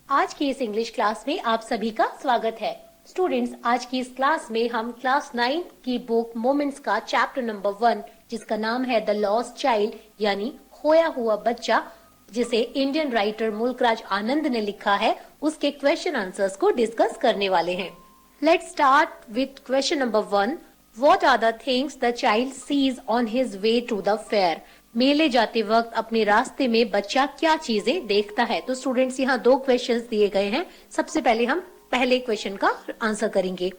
आज की इस इंग्लिश क्लास में आप सभी का स्वागत है। स्टूडेंट्स, आज की इस क्लास में हम क्लास 9 की बुक मोमेंट्स का चैप्टर नंबर 1 जिसका नाम है द लॉस्ट चाइल्ड यानी खोया हुआ बच्चा, जिसे इंडियन राइटर मुल्कराज आनंद ने लिखा है, उसके क्वेश्चन आंसर्स को डिस्कस करने वाले हैं। Let's start with question number 1। What are the things the child sees on his way to the fair? मेले जाते वक्त अपने रास्ते में बच्चा क्या चीजें देखता है। तो स्टूडेंट्स, यहाँ दो क्वेश्चंस दिए गए हैं। सबसे पहले हम पहले क्वेश्चन का आंसर करेंगे।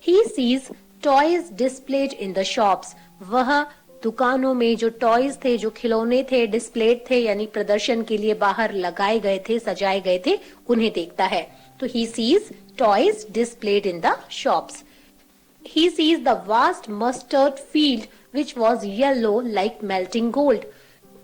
He sees toys displayed in the shops. वह दुकानों में जो टॉयज थे, जो खिलौने थे, डिस्प्लेड थे यानी प्रदर्शन के लिए बाहर लगाए गए थे, सजाए गए थे, उन्हें देखता है। तो he sees toys displayed in the shops. He sees the vast mustard field which was yellow like melting gold.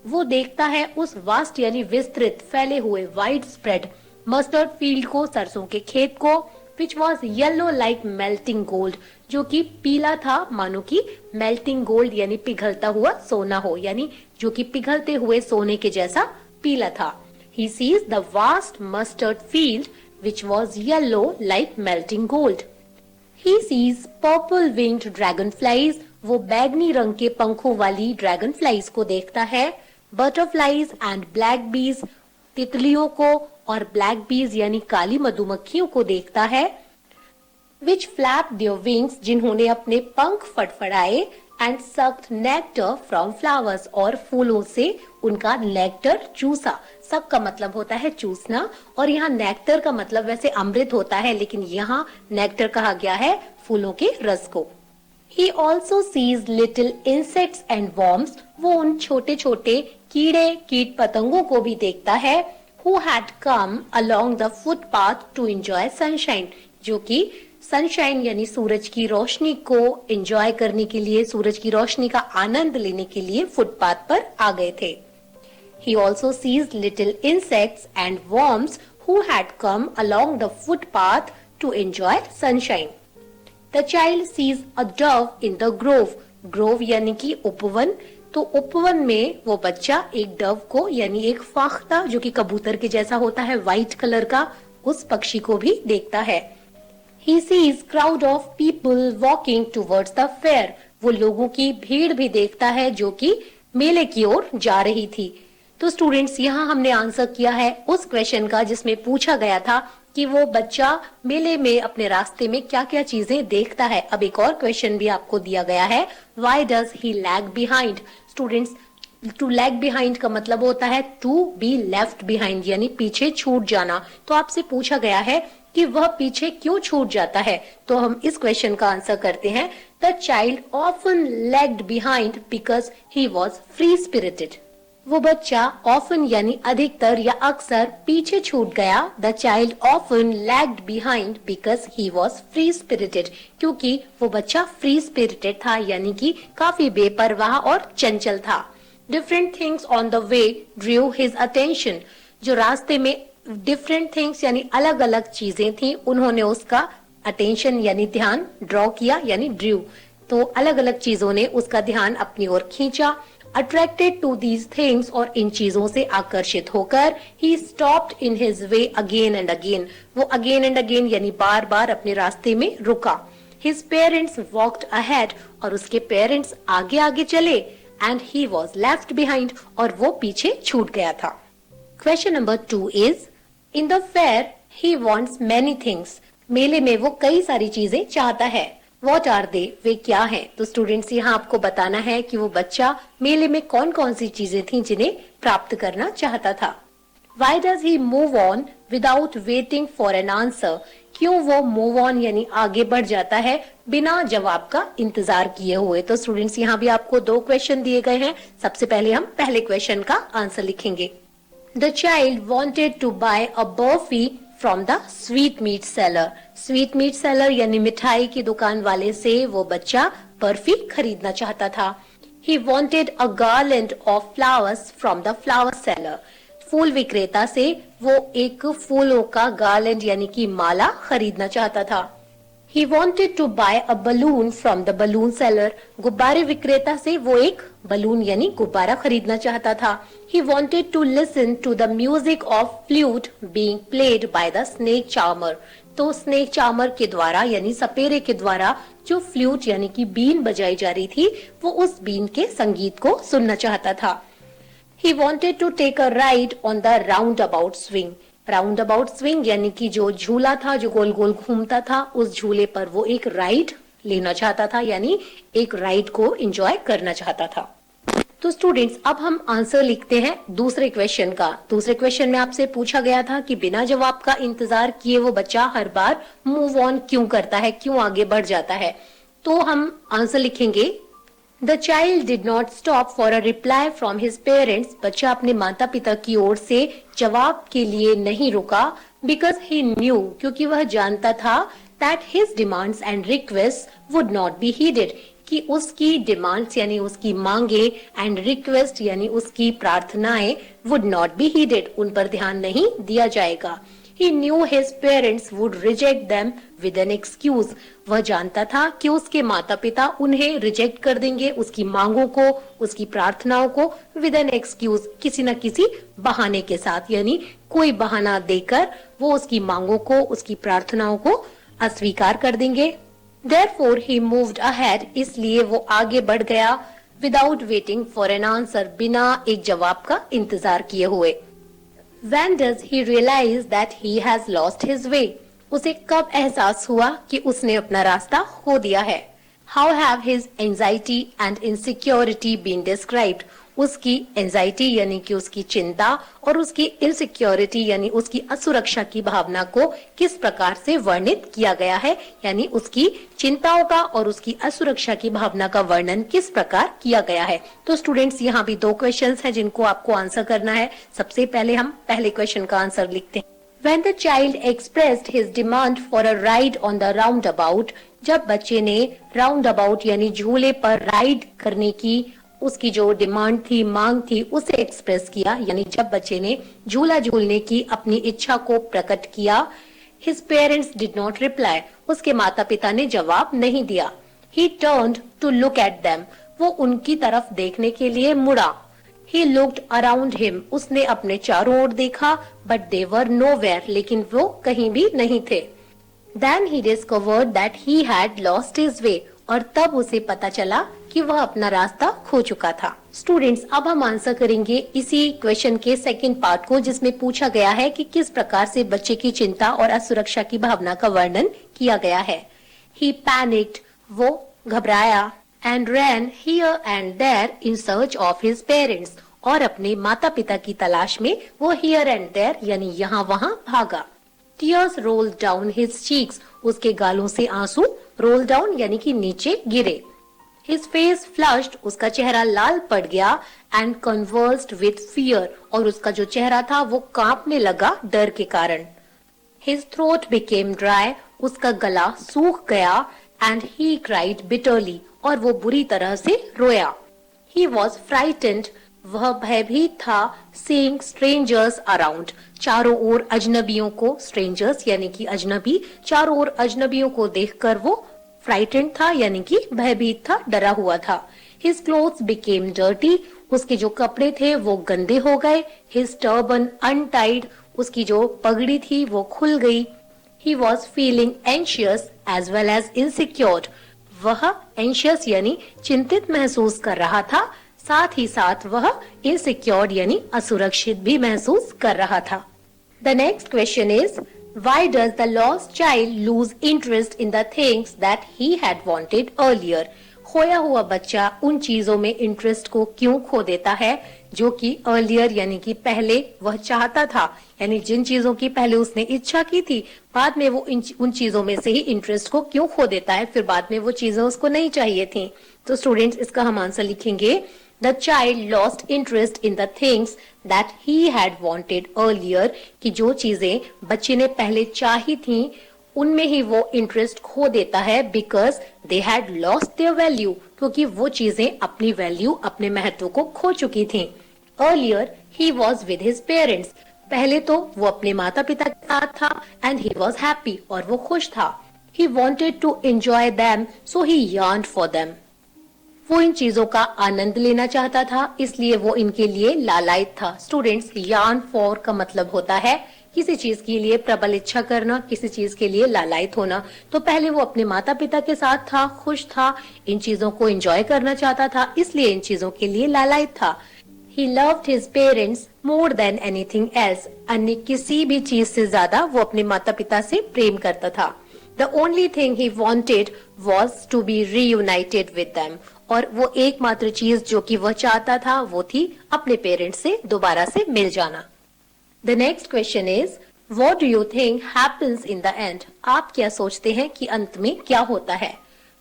वो देखता है उस वास्ट यानी विस्तृत, फैले हुए, वाइड स्प्रेड मस्टर्ड फील्ड को, सरसों के खेत को, which was yellow like melting gold, जो कि पीला था मानो कि melting gold यानी पिघलता हुआ सोना हो, यानी जो कि पिघलते हुए सोने के जैसा पीला था। He sees the vast mustard field which was yellow like melting gold. He sees purple winged dragonflies. वो बैगनी रंग के पंखों वाली ड्रैगन फ्लाइज को देखता है। बटरफ्लाइज एंड ब्लैक बीज, तितलियों को और ब्लैक बीज यानी काली मधुमक्खियों को देखता है। Which flap their wings, जिन्होंने अपने पंख फड़फड़ाए, and sucked nectar from flowers, और फूलों से उनका नेक्टर चूसा। सक का मतलब होता है चूसना, और यहाँ नेक्टर का मतलब वैसे अमृत होता है, लेकिन यहाँ नेक्टर कहा गया है फूलों के रस को। He also sees little insects and worms. वो उन छोटे छोटे कीड़े, कीट पतंगों को भी देखता है। Who had come along the footpath to enjoy sunshine, जो कि सनशाइन यानी सूरज की रोशनी को एंजॉय करने के लिए, सूरज की रोशनी का आनंद लेने के लिए फुटपाथ पर आ गए थे। He also sees little insects and worms who had come along the footpath to enjoy sunshine. The child sees a dove in the grove. Grove यानी कि उपवन। तो उपवन में वो बच्चा एक डव को यानी एक फाख्ता, जो कि कबूतर के जैसा होता है, व्हाइट कलर का, उस पक्षी को भी देखता है। He sees crowd of people walking towards the fair. वो लोगों की भीड़ भी देखता है जो कि मेले की ओर जा रही थी। तो स्टूडेंट्स, यहाँ हमने आंसर किया है उस क्वेश्चन का जिसमें पूछा गया था कि वो बच्चा मेले में अपने रास्ते में क्या क्या चीजें देखता है। अब एक और क्वेश्चन भी आपको दिया गया है, Why does he lag behind? Students, to lag behind का मतलब होता है टू बी लेफ्ट बिहाइंड यानी पीछे छूट जाना। तो आपसे पूछा गया है कि वह पीछे क्यों छूट जाता है। तो हम इस क्वेश्चन का आंसर करते हैं, the child often lagged behind because he was free spirited. वो बच्चा ऑफन यानी अधिकतर या अक्सर पीछे छूट गया। The child often lagged behind because he was free spirited, क्योंकि वो बच्चा फ्री स्पिरिटेड था यानी कि काफी बेपरवाह और चंचल था। Different things on the way drew his attention. जो रास्ते में different things यानी अलग अलग चीजें थी, उन्होंने उसका attention यानी ध्यान draw किया यानी drew। तो अलग अलग चीजों ने उसका ध्यान अपनी ओर खींचा। Attracted to these things, और इन चीजों से आकर्षित होकर he stopped in his way again and again. वो again and again यानी बार बार अपने रास्ते में रुका। His parents walked ahead, और उसके पेरेंट्स आगे आगे चले। And he was left behind, और वो पीछे छूट गया था। Question number 2 is, in the fair he wants many things. मेले में वो कई सारी चीजें चाहता है। What are they? वे क्या हैं? तो स्टूडेंट्स, यहाँ आपको बताना है कि वो बच्चा मेले में कौन कौन सी चीजें थी जिन्हें प्राप्त करना चाहता था। Why does he move on without waiting for an answer? क्यों वो मूव ऑन यानी आगे बढ़ जाता है बिना जवाब का इंतजार किए हुए। तो स्टूडेंट्स, यहाँ भी आपको दो क्वेश्चन दिए गए हैं। सबसे पहले हम पहले क्वेश्चन का आंसर लिखेंगे। The child wanted to buy a barfi from the sweetmeat seller. Sweetmeat seller यानी मिठाई की दुकान वाले से वो बच्चा बर्फी खरीदना चाहता था। He wanted a garland of flowers from the flower seller. फूल विक्रेता से वो एक फूलों का गार्लैंड यानी कि माला खरीदना चाहता था। He wanted to buy a balloon from the balloon seller. गुब्बारे विक्रेता से वो एक बलून यानी गुब्बारा खरीदना चाहता था. He wanted to listen to the music of flute being played by the snake charmer. तो स्नेक चार्मर के द्वारा यानी सपेरे के द्वारा जो फ्लूट यानी कि बीन बजाई जा रही थी वो उस बीन के संगीत को सुनना चाहता था. He wanted to take a ride on the roundabout swing. Round swing यानी कि जो झूला था जो गोल गोल घूमता था उस झूले पर वो एक राइड लेना चाहता था यानी एक राइड को एंजॉय करना चाहता था. तो स्टूडेंट्स अब हम आंसर लिखते हैं दूसरे क्वेश्चन का. दूसरे क्वेश्चन में आपसे पूछा गया था कि बिना जवाब का इंतजार किए वो बच्चा हर बार मूव ऑन क्यों करता है, क्यों आगे बढ़ जाता है. तो हम आंसर लिखेंगे The child did not stop for a reply from his parents. बच्चा अपने माता पिता की ओर से जवाब के लिए नहीं रुका because he knew क्योंकि वह जानता था that his demands and requests would not be heeded कि उसकी डिमांड्स यानी उसकी मांगे एंड रिक्वेस्ट यानी उसकी प्रार्थनाएं would not be heeded उन पर ध्यान नहीं दिया जाएगा. He knew his parents would reject them with an excuse. वह जानता था कि उसके माता पिता उन्हें रिजेक्ट कर देंगे उसकी मांगों को उसकी प्रार्थनाओं को with an excuse किसी न किसी बहाने के साथ यानी कोई बहाना देकर वो उसकी मांगों को उसकी प्रार्थनाओं को अस्वीकार कर देंगे. Therefore he moved ahead इसलिए वो आगे बढ़ गया without waiting for an answer बिना एक जवाब का इंतजार किए हुए. When does he realize that he has lost his way? उसे कब एहसास हुआ कि उसने अपना रास्ता खो दिया है. How have his anxiety and insecurity been described? उसकी एंजाइटी यानी कि उसकी चिंता और उसकी इनसिक्योरिटी यानी उसकी असुरक्षा की भावना को किस प्रकार से वर्णित किया गया है यानी उसकी चिंताओं का और उसकी असुरक्षा की भावना का वर्णन किस प्रकार किया गया है. तो स्टूडेंट्स यहाँ भी दो क्वेश्चंस हैं जिनको आपको आंसर करना है. सबसे पहले हम पहले क्वेश्चन का आंसर लिखते हैं. When the child expressed his demand for a ride on the roundabout, जब बच्चे ने roundabout यानी झूले पर राइड करने की उसकी जो डिमांड थी मांग थी उसे एक्सप्रेस किया यानी जब बच्चे ने झूला झूलने की अपनी इच्छा को प्रकट किया. His parents did not reply. उसके माता पिता ने जवाब नहीं दिया. He turned to look at them. वो उनकी तरफ देखने के लिए मुड़ा. He looked around him. उसने अपने चारों ओर देखा but they were nowhere. लेकिन वो कहीं भी नहीं थे. Then he discovered that he had lost his way. और तब उसे पता चला कि वह अपना रास्ता खो चुका था. स्टूडेंट्स अब हम आंसर करेंगे इसी क्वेश्चन के सेकंड पार्ट को जिसमें पूछा गया है कि किस प्रकार से बच्चे की चिंता और असुरक्षा की भावना का वर्णन किया गया है. He panicked. वो घबराया. And ran here and there in search of his parents. और अपने माता पिता की तलाश में वो here and there यानी यहाँ वहाँ भागा. Tears rolled down his cheeks. उसके गालों से आंसू roll down यानी कि नीचे गिरे. His face flushed. उसका चेहरा लाल पड़ गया. And convulsed with fear. और उसका जो चेहरा था वो कांपने लगा डर के कारण. His throat became dry. उसका गला सूख गया. And he cried bitterly. और वो बुरी तरह से रोया. He was frightened. वह भयभीत था. Seeing strangers around. चारों ओर अजनबियों को strangers यानी कि अजनबी चारों ओर अजनबियों को देखकर वो frightened था यानी कि भयभीत था डरा हुआ था. His clothes became dirty. उसके जो कपड़े थे वो गंदे हो गए. His turban untied. उसकी जो पगड़ी थी वो खुल गई. He was feeling anxious as well as insecure. वह anxious यानी चिंतित महसूस कर रहा था साथ ही साथ वह insecure यानी असुरक्षित भी महसूस कर रहा था. The next question is, why does the lost child lose interest in the things that he had wanted earlier? खोया हुआ बच्चा उन चीजों में इंटरेस्ट को क्यों खो देता है जो कि अर्लियर यानी कि पहले वह चाहता था यानी जिन चीजों की पहले उसने इच्छा की थी बाद में वो उन चीजों में से ही इंटरेस्ट को क्यों खो देता है फिर बाद में वो चीजें उसको नहीं चाहिए थी. तो स्टूडेंट्स इसका हम आंसर लिखेंगे. The child lost interest in the things that he had wanted earlier कि जो चीजें बच्चे ने पहले चाही थी उनमें ही वो इंटरेस्ट खो देता है because they had lost their value क्योंकि वो चीजें अपनी वैल्यू अपने महत्व को खो चुकी थी. Earlier he was with his parents. पहले तो वो अपने माता पिता के साथ था and he was happy और वो खुश था. He wanted to enjoy them, so he yearned for them. वो इन चीजों का आनंद लेना चाहता था, इसलिए वो इनके लिए लालायित था। स्टूडेंट्स, यार्न फॉर का मतलब होता है किसी चीज के लिए प्रबल इच्छा करना, किसी चीज के लिए लालायित होना। तो पहले वो अपने माता पिता के साथ था, खुश था, इन चीजों को एंजॉय करना चाहता था, इसलिए इन चीजों के लिए लालायित था। He loved his parents more than anything else. अन्य किसी भी चीज से ज्यादा वो अपने माता पिता से प्रेम करता था। The only thing he wanted was to be reunited with them. और वो एकमात्र चीज जो कि वह चाहता था वो थी अपने पेरेंट्स से दोबारा से मिल जाना। The next question is, what do you think happens in the end? आप क्या सोचते हैं कि अंत में क्या होता है?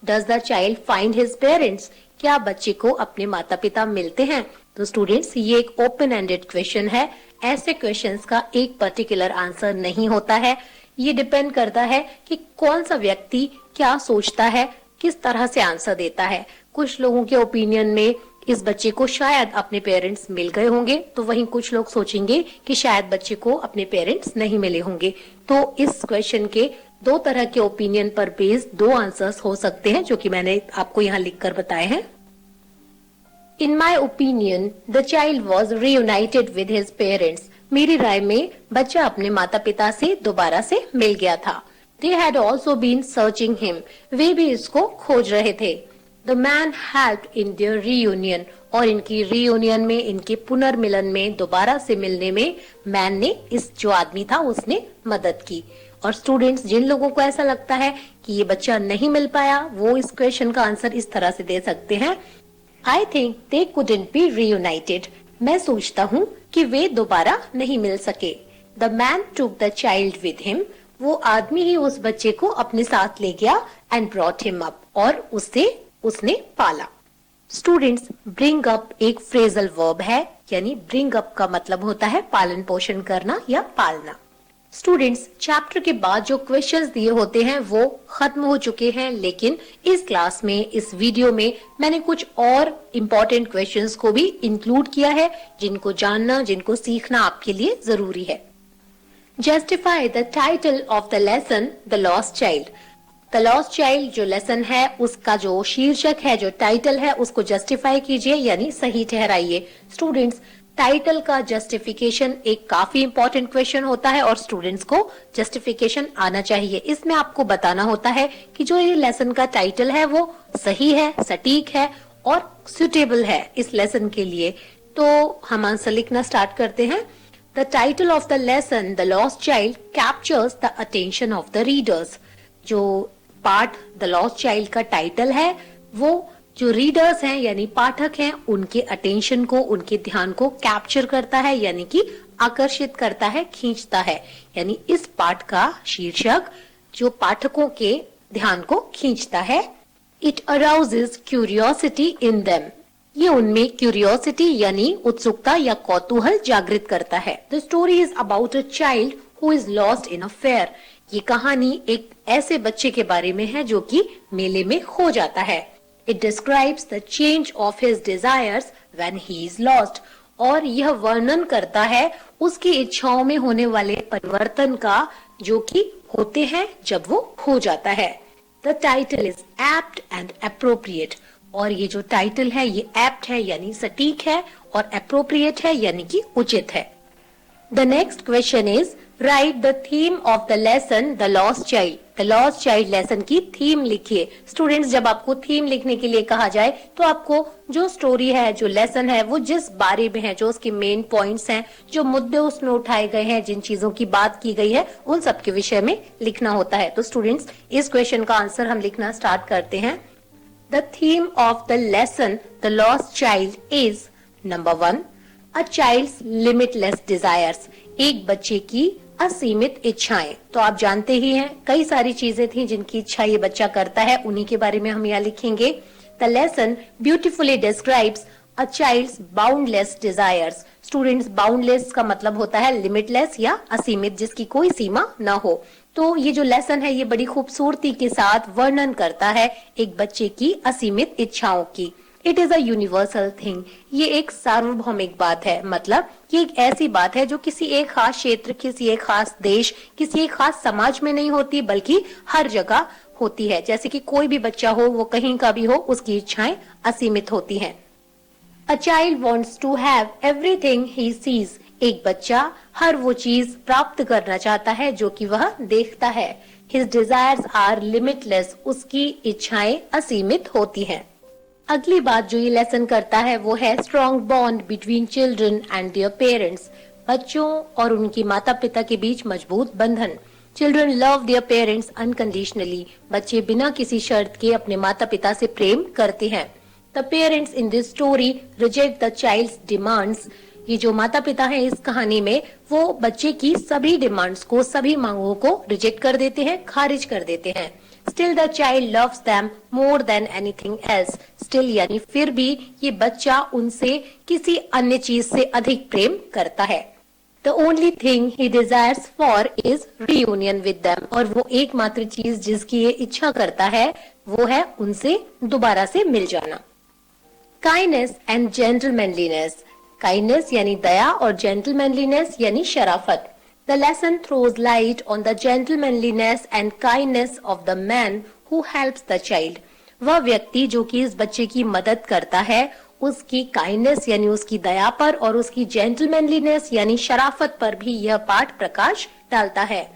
Does the child find his parents? क्या बच्चे को अपने माता पिता मिलते हैं? तो स्टूडेंट्स, ये एक ओपन एंडेड क्वेश्चन है। ऐसे क्वेश्चंस का एक पर्टिकुलर आंसर नहीं होता है। ये डिपेंड करता है कि कौन सा व्यक्ति क्या सोचता है, किस तरह से आंसर देता है। कुछ लोगों के ओपिनियन में इस बच्चे को शायद अपने पेरेंट्स मिल गए होंगे, तो वहीं कुछ लोग सोचेंगे कि शायद बच्चे को अपने पेरेंट्स नहीं मिले होंगे। तो इस क्वेश्चन के दो तरह के ओपिनियन पर बेस्ड दो आंसर्स हो सकते हैं, जो कि मैंने आपको यहाँ लिखकर बताए हैं। In my opinion, the child was reunited with his parents. मेरी राय में बच्चा अपने माता पिता से दोबारा से मिल गया था। They had also been searching him. वे भी इसको खोज रहे थे। The man helped in their reunion. और इनकी reunion में, इनके पुनर्मिलन में, दोबारा से मिलने में मैन ने, इस जो आदमी था उसने मदद की। और स्टूडेंट्स, जिन लोगों को ऐसा लगता है कि ये बच्चा नहीं मिल पाया, वो इस क्वेश्चन का आंसर इस तरह से दे सकते हैं, I think they couldn't be reunited. मैं सोचता हूँ कि वे दोबारा नहीं मिल सके। The man took the child with him. वो आदमी ही उस बच्चे को अपने साथ ले गया and brought him up. और उसने पाला। स्टूडेंट्स, bring up एक फ्रेजल वर्ब है, यानी bring up का मतलब होता है पालन पोषण करना या पालना। स्टूडेंट्स, चैप्टर के बाद जो क्वेश्चंस दिए होते हैं वो खत्म हो चुके हैं, लेकिन इस क्लास में, इस वीडियो में मैंने कुछ और इम्पोर्टेंट क्वेश्चंस को भी इंक्लूड किया है, जिनको जानना, जिनको सीखना आपके लिए जरूरी है। Justify the title of the lesson the lost child. The lost child जो लेसन है उसका जो शीर्षक है, जो टाइटल है, उसको जस्टिफाई कीजिए, यानी सही ठहराइए। स्टूडेंट्स, टाइटल का जस्टिफिकेशन एक काफी इंपॉर्टेंट क्वेश्चन होता है और स्टूडेंट्स को जस्टिफिकेशन आना चाहिए। इसमें आपको बताना होता है कि जो ये लेसन का टाइटल है वो सही है, सटीक है और सुटेबल है इस लेसन के लिए। तो हम आंसर लिखना स्टार्ट करते हैं। The title of the lesson the lost child captures the attention of the readers. जो पार्ट द लॉस्ट चाइल्ड का टाइटल है वो जो रीडर्स हैं यानी पाठक हैं, उनके अटेंशन को, उनके ध्यान को कैप्चर करता है, यानी कि आकर्षित करता है, खींचता है। यानी इस पाठ का शीर्षक जो पाठकों के ध्यान को खींचता है। It arouses curiosity in them. ये उनमें क्यूरियोसिटी यानी उत्सुकता या कौतूहल जागृत करता है। The story is about a child who is lost in a fair. ये कहानी एक ऐसे बच्चे के बारे में है जो कि मेले में खो जाता है। It describes the change of his desires when he is lost. और यह वर्णन करता है उसकी इच्छाओं में होने वाले परिवर्तन का, जो कि होते हैं जब वो खो जाता है। The title is apt and appropriate. और ये जो टाइटल है ये apt है यानी सटीक है और appropriate है यानी कि उचित है। The next question is, write the theme of the lesson The Lost Child. The Lost Child lesson की थीम लिखिए। स्टूडेंट्स, जब आपको थीम लिखने के लिए कहा जाए तो आपको जो स्टोरी है, जो लेसन है, वो जिस बारे में है, जो उसके मेन पॉइंट्स हैं, जो मुद्दे उसमें उठाए गए हैं, जिन चीजों की बात की गई है, उन सब के विषय में लिखना होता है। तो स्टूडेंट्स, इस क्वेश्चन का आंसर हम लिखना स्टार्ट करते हैं। The theme of the lesson the lost child is number 1, a child's limitless desires. एक बच्चे की असीमित इच्छाएं। तो आप जानते ही हैं कई सारी चीजें थी जिनकी इच्छा ये बच्चा करता है, उन्हीं के बारे में हम यहाँ लिखेंगे। The lesson beautifully describes a child's boundless desires. Students, boundless का मतलब होता है लिमिटलेस या असीमित, जिसकी कोई सीमा ना हो। तो ये जो लेसन है ये बड़ी खूबसूरती के साथ वर्णन करता है एक बच्चे की असीमित इच्छाओं की। It is a universal thing. ये एक सार्वभौमिक बात है, मतलब ये एक ऐसी बात है जो किसी एक खास क्षेत्र, किसी एक खास देश, किसी एक खास समाज में नहीं होती, बल्कि हर जगह होती है। जैसे कि कोई भी बच्चा हो, वो कहीं का भी हो, उसकी इच्छाएं असीमित होती हैं। A child wants to have everything he sees. एक बच्चा हर वो चीज प्राप्त करना चाहता है जो कि वह देखता है। His desires are limitless. उसकी इच्छाएं असीमित होती हैं। अगली बात जो ये लेसन करता है वो है strong bond between children and their parents. बच्चों और उनकी माता पिता के बीच मजबूत बंधन। Children love their parents unconditionally. बच्चे बिना किसी शर्त के अपने माता पिता से प्रेम करते हैं। The parents in this story reject the child's demands. ये जो माता पिता हैं इस कहानी में, वो बच्चे की सभी डिमांड्स को, सभी मांगों को रिजेक्ट कर देते हैं, खारिज कर देते हैं। Still the child loves them more than anything else. Still यानी फिर भी ये बच्चा उनसे किसी अन्य चीज से अधिक प्रेम करता है। The only thing he desires for is reunion with them. और वो एकमात्र चीज जिसकी ये इच्छा करता है वो है उनसे दोबारा से मिल जाना। Kindness and gentlemanliness. Kindness यानी दया और gentlemanliness यानी शराफत। The lesson throws light on the gentlemanliness and kindness of the man who helps the child. वह व्यक्ति जो कि इस बच्चे की मदद करता है, उसकी काइंडनेस यानी उसकी दया पर और उसकी जेंटलमैनलीनेस यानी शराफत पर भी यह पाठ प्रकाश डालता है।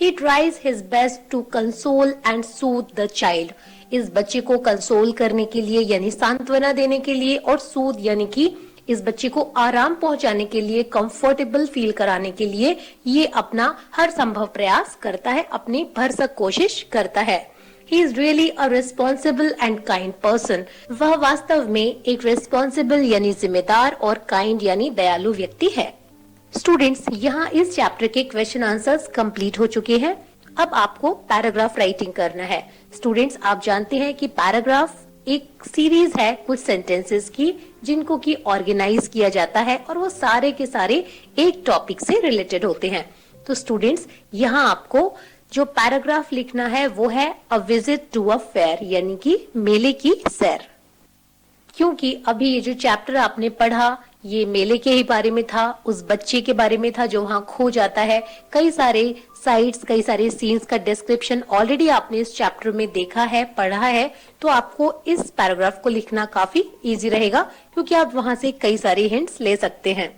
He tries his best to console and soothe the child. इस बच्चे को कंसोल करने के लिए यानी सांत्वना देने के लिए और सूद यानी कि इस बच्चे को आराम पहुंचाने के लिए, कंफर्टेबल फील कराने के लिए ये अपना हर संभव प्रयास करता है, अपनी भरसक कोशिश करता है। He is really a responsible and kind person. वह वास्तव में एक रिस्पॉन्सिबल यानी जिम्मेदार और काइंड यानी दयालु व्यक्ति है। स्टूडेंट्स, यहाँ इस चैप्टर के क्वेश्चन आंसर्स कंप्लीट हो चुके हैं। अब आपको पैराग्राफ राइटिंग करना है। स्टूडेंट्स, आप जानते हैं कि पैराग्राफ एक सीरीज है कुछ सेंटेंसेस की जिनको कि ऑर्गेनाइज किया जाता है और वो सारे के सारे एक टॉपिक से रिलेटेड होते हैं। तो स्टूडेंट्स, यहाँ आपको जो पैराग्राफ लिखना है वो है a visit to a fair यानी कि मेले की सैर। क्योंकि अभी ये जो चैप्टर आपने पढ़ा ये मेले के ही बारे में था, उस बच्चे के बारे में था जो वहां खो जाता है। कई सारे साइट्स, कई सारे सीन्स का डिस्क्रिप्शन ऑलरेडी आपने इस चैप्टर में देखा है, पढ़ा है, तो आपको इस पैराग्राफ को लिखना काफी इजी रहेगा क्योंकि आप वहां से कई सारे हिंट्स ले सकते हैं।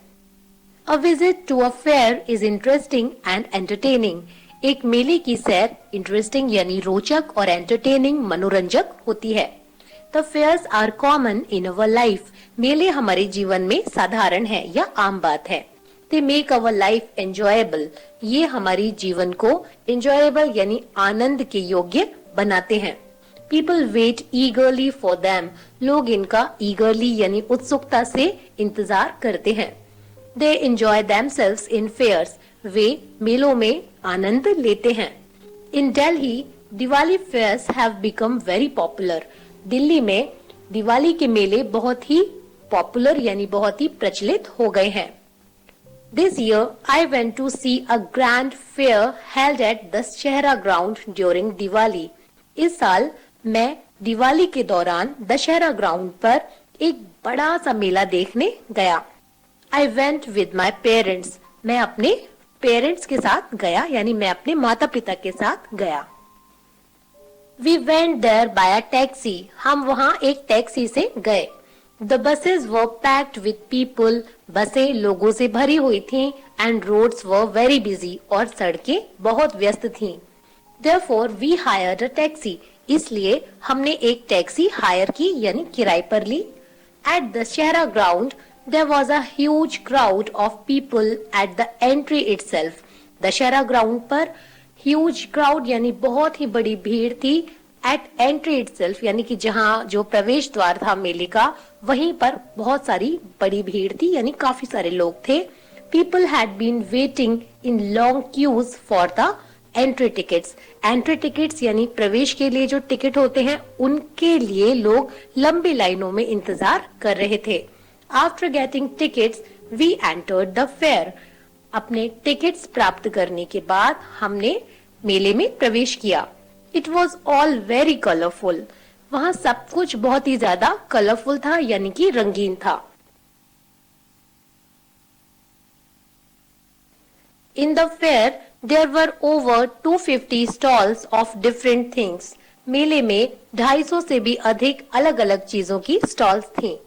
A visit to a fair is interesting and entertaining. एक मेले की सैर इंटरेस्टिंग यानी रोचक और एंटरटेनिंग मनोरंजक होती है। The fairs are common in our life. मेले हमारे जीवन में साधारण है या आम बात है। They make our life enjoyable. ये हमारी जीवन को enjoyable यानी आनंद के योग्य बनाते हैं। People wait eagerly for them. लोग इनका eagerly यानी उत्सुकता से इंतजार करते हैं। They enjoy themselves in fairs. वे मेलों में आनंद लेते हैं। In Delhi, Diwali fairs have become very popular. Delhi में दिवाली के मेले बहुत ही पॉपुलर यानी बहुत ही प्रचलित हो गए हैं। This year I went to see a grand fair held at Dussehra ground during Diwali. इस साल मैं दिवाली के दौरान दशहरा ग्राउंड पर एक बड़ा सा मेला देखने गया। I went with my parents. मैं अपने पेरेंट्स के साथ गया यानी मैं अपने माता पिता के साथ गया। We went there by a taxi. हम वहाँ एक टैक्सी से गए। The buses were packed with people. बसें लोगों से भरी हुई थीं and roads were very busy. और सड़कें बहुत व्यस्त थीं। Therefore we hired a taxi. इसलिए हमने एक टैक्सी हायर की यानी किराए पर ली। At the Dashera ground there was a huge crowd of people at the entry itself. Dussehra ground पर ह्यूज क्राउड यानी बहुत ही बड़ी भीड़ थी। एट एंट्री इटसेल्फ यानी कि जहां जो प्रवेश द्वार था मेले का, वहीं पर बहुत सारी बड़ी भीड़ थी यानी काफी सारे लोग थे। People had been waiting in long queues for the entry tickets. Entry tickets यानी प्रवेश के लिए जो टिकट होते हैं उनके लिए लोग लंबी लाइनों में इंतजार कर रहे थे। After getting tickets we entered the fair. अपने टिकट्स प्राप्त करने के बाद हमने मेले में प्रवेश किया। It was all very colourful. वहाँ सब कुछ बहुत ही ज्यादा कलरफुल था, यानी कि रंगीन था। In the fair, there were over 250 stalls of different things. मेले में 250 से भी अधिक अलग अलग चीजों की स्टॉल्स थी।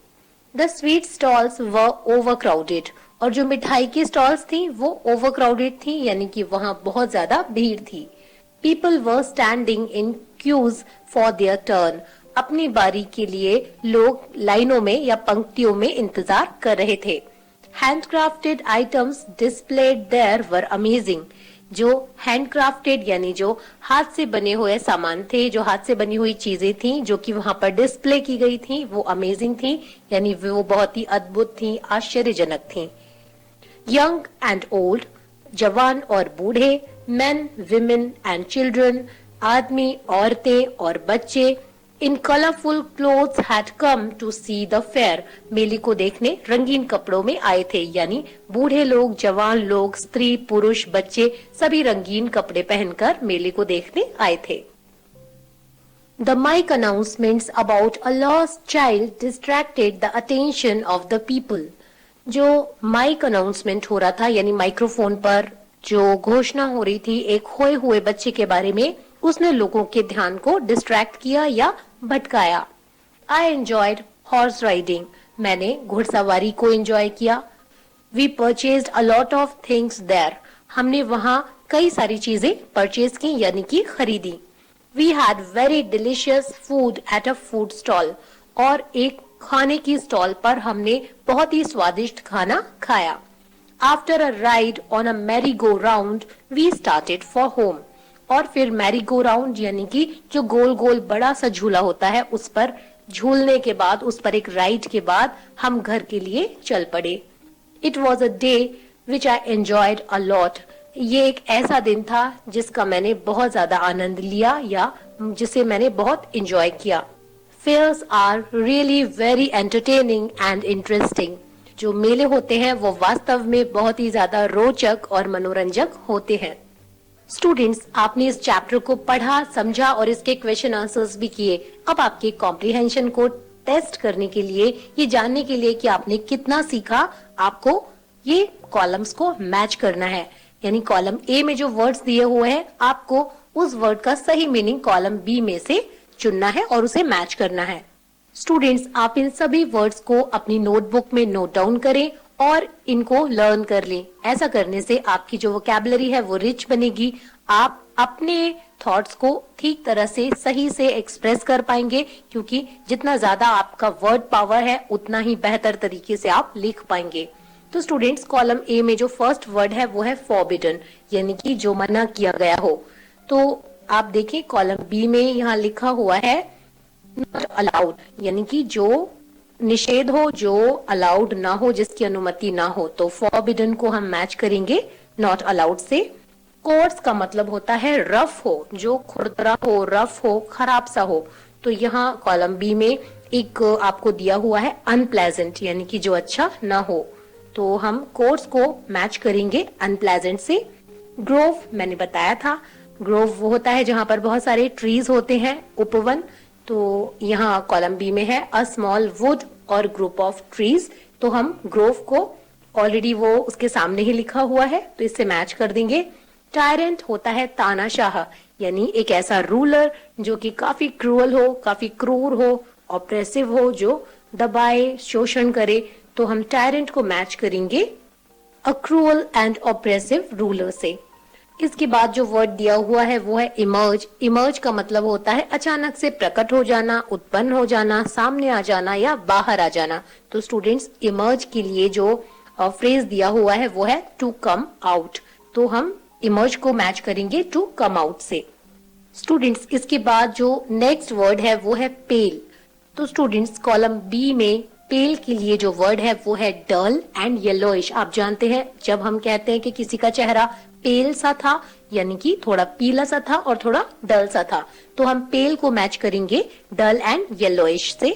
The sweet stalls were overcrowded. और जो मिठाई की स्टॉल्स थी वो ओवरक्राउडेड थी, यानी कि वहां बहुत ज्यादा भीड़ थी। People were standing in queues for their turn. अपनी बारी के लिए लोग लाइनों में या पंक्तियों में इंतजार कर रहे थे। Handcrafted items displayed there were amazing. जो हैंडक्राफ्टेड यानी जो हाथ से बने हुए सामान थे, जो हाथ से बनी हुई चीजें थी, जो कि वहां पर डिस्प्ले की गई थी, वो अमेजिंग थी, यानी वो बहुत ही अद्भुत थी, आश्चर्यजनक थी। यंग एंड ओल्ड, जवान और बूढ़े, मेन, विमेन एंड चिल्ड्रन, आदमी, औरतें और बच्चे, in colourful clothes had come to see the fair. मेले को देखने रंगीन कपड़ों में आए थे, यानी बूढ़े लोग, जवान लोग, स्त्री, पुरुष, बच्चे सभी रंगीन कपड़े पहनकर मेले को देखने आए थे। The mic announcements about a lost child distracted the attention of the people. जो माइक अनाउंसमेंट हो रहा था, यानी माइक्रोफोन पर जो घोषणा हो रही थी एक खोए हुए बच्चे के बारे में, उसने लोगों के ध्यान को डिस्ट्रैक्ट किया या भटकाया। I enjoyed horse riding. मैंने घुड़सवारी को एंजॉय किया। We purchased a lot of things there. हमने वहाँ कई सारी चीजें परचेज की, यानी कि खरीदी। We had very delicious food at a food stall. और एक खाने की स्टॉल पर हमने बहुत ही स्वादिष्ट खाना खाया। After a ride on a merry-go-round, we started for home. और फिर मैरी गो राउंड यानी कि जो गोल गोल बड़ा सा झूला होता है, उस पर झूलने के बाद, उस पर एक राइड के बाद हम घर के लिए चल पड़े। It was a day which I enjoyed a lot. ये एक ऐसा दिन था जिसका मैंने बहुत ज्यादा आनंद लिया या जिसे मैंने बहुत एंजॉय किया। Fairs are really very entertaining and interesting. जो मेले होते हैं वो वास्तव में बहुत ही ज्यादा रोचक और मनोरंजक होते हैं। स्टूडेंट्स, आपने इस चैप्टर को पढ़ा, समझा और इसके क्वेश्चन आंसर्स भी किए। अब आपके कॉम्प्रिहेंशन को टेस्ट करने के लिए, ये जानने के लिए कि आपने कितना सीखा, आपको ये कॉलम्स को मैच करना है। यानी कॉलम ए में जो वर्ड्स दिए हुए हैं, आपको उस वर्ड का सही मीनिंग कॉलम बी में से चुनना है और उसे मैच करना है। स्टूडेंट्स, आप इन सभी वर्ड्स को अपनी नोटबुक में नोट डाउन करें और इनको लर्न कर लें। ऐसा करने से आपकी जो वोकैबुलरी है वो रिच बनेगी। आप अपने थॉट्स को ठीक तरह से सही से एक्सप्रेस कर पाएंगे, क्योंकि जितना ज्यादा आपका वर्ड पावर है उतना ही बेहतर तरीके से आप लिख पाएंगे। तो स्टूडेंट्स, कॉलम ए में जो फर्स्ट वर्ड है वो है फॉरबिडन, यानी कि जो मना किया गया हो। तो आप देखिए कॉलम बी में यहाँ लिखा हुआ है नॉट अलाउड, यानी कि जो निषेध हो, जो अलाउड ना हो, जिसकी अनुमति ना हो। तो फॉरबिडन को हम मैच करेंगे नॉट अलाउड से। कोर्स का मतलब होता है रफ हो, जो खुरदरा हो, रफ हो, खराब सा हो। तो यहाँ कॉलम बी में एक आपको दिया हुआ है अनप्लेजेंट, यानी कि जो अच्छा ना हो। तो हम कोर्स को मैच करेंगे अनप्लेजेंट से। ग्रोव मैंने बताया था, ग्रोव वो होता है जहां पर बहुत सारे ट्रीज होते हैं, उपवन। तो यहाँ कॉलम बी में है अ स्मॉल वुड और ग्रुप ऑफ ट्रीज। तो हम ग्रोव को ऑलरेडी वो उसके सामने ही लिखा हुआ है, तो इससे मैच कर देंगे। टायरेंट होता है तानाशाह, यानी एक ऐसा रूलर जो कि काफी क्रूअल हो, काफी क्रूर हो, ऑप्रेसिव हो, जो दबाए, शोषण करे। तो हम टायरेंट को मैच करेंगे अ क्रूअल एंड ऑप्रेसिव रूलर से। इसके बाद जो वर्ड दिया हुआ है वो है इमर्ज। इमर्ज का मतलब होता है अचानक से प्रकट हो जाना, उत्पन्न हो जाना, सामने आ जाना या बाहर आ जाना। तो स्टूडेंट्स, इमर्ज के लिए जो फ्रेज दिया हुआ है वो है टू कम आउट। तो हम इमर्ज को मैच करेंगे टू कम आउट से। स्टूडेंट्स, इसके बाद जो नेक्स्ट वर्ड है वो है पेल। तो स्टूडेंट्स, कॉलम बी में पेल के लिए जो वर्ड है वो है डल एंड येलोइश। आप जानते हैं जब हम कहते हैं कि किसी का चेहरा पेल सा था, यानी कि थोड़ा पीला सा था और थोड़ा डल सा था, तो हम पेल को मैच करेंगे डल एंड येलोइश से।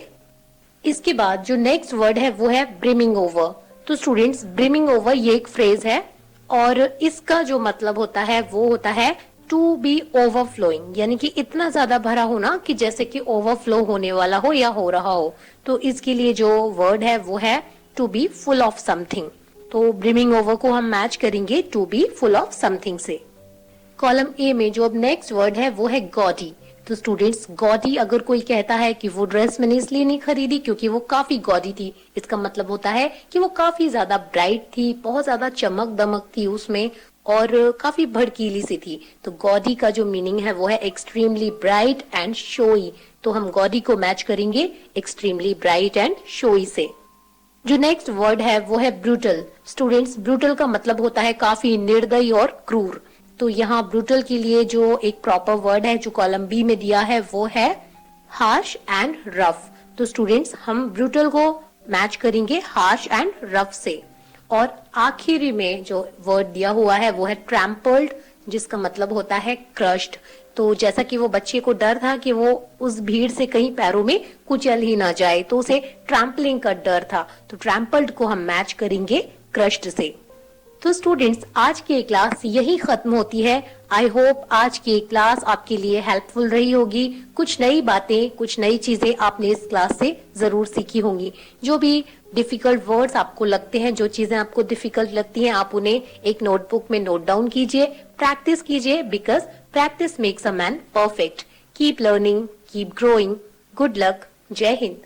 इसके बाद जो नेक्स्ट वर्ड है वो है ब्रिमिंग ओवर। तो स्टूडेंट्स, ब्रिमिंग ओवर ये एक फ्रेज है और इसका जो मतलब होता है वो होता है टू बी ओवरफ्लोइंग, यानी कि इतना ज्यादा भरा होना कि जैसे कि ओवरफ्लो होने वाला हो या हो रहा हो। तो इसके लिए जो वर्ड है वो है to be full of something. तो ब्रिमिंग ओवर को हम मैच करेंगे to be full of something से। कॉलम ए में जो अब नेक्स्ट वर्ड है वो है गॉडी। तो स्टूडेंट्स, गॉडी अगर कोई कहता है कि वो ड्रेस मैंने इसलिए नहीं खरीदी क्योंकि वो काफी गॉडी थी, इसका मतलब होता है कि वो काफी ज्यादा ब्राइट थी, बहुत ज्यादा चमक दमक थी उसमें और काफी भड़कीली सी थी। तो गॉडी का जो मीनिंग है वो है एक्सट्रीमली ब्राइट एंड शोई। तो हम गॉडी को मैच करेंगे एक्सट्रीमली ब्राइट एंड शोई से। जो नेक्स्ट वर्ड है वो है ब्रूटल। स्टूडेंट्स, ब्रूटल का मतलब होता है काफी निर्दयी और क्रूर। तो यहाँ ब्रूटल के लिए जो एक प्रॉपर वर्ड है जो कॉलम बी में दिया है वो है हार्श एंड रफ। तो स्टूडेंट्स, हम ब्रूटल को मैच करेंगे हार्श एंड रफ से। और आखिरी में जो वर्ड दिया हुआ है वो है ट्रैम्पल्ड, जिसका मतलब होता है क्रश्ड। तो जैसा कि वो बच्चे को डर था कि वो उस भीड़ से कहीं पैरों में कुचल ही ना जाए, तो उसे ट्रैम्पलिंग का डर था। तो ट्रैम्पल्ड को हम मैच करेंगे क्रश्ड से। तो स्टूडेंट्स, आज की क्लास यही खत्म होती है। आई होप आज की क्लास आपके लिए हेल्पफुल रही होगी। कुछ नई बातें, कुछ नई चीजें आपने इस क्लास से जरूर सीखी होंगी। जो भी डिफिकल्ट वर्ड्स आपको लगते हैं, जो चीजें आपको डिफिकल्ट लगती हैं, आप उन्हें एक नोटबुक में नोट डाउन कीजिए, प्रैक्टिस कीजिए, because practice makes a man perfect. Keep learning, keep growing. Good luck. जय हिंद।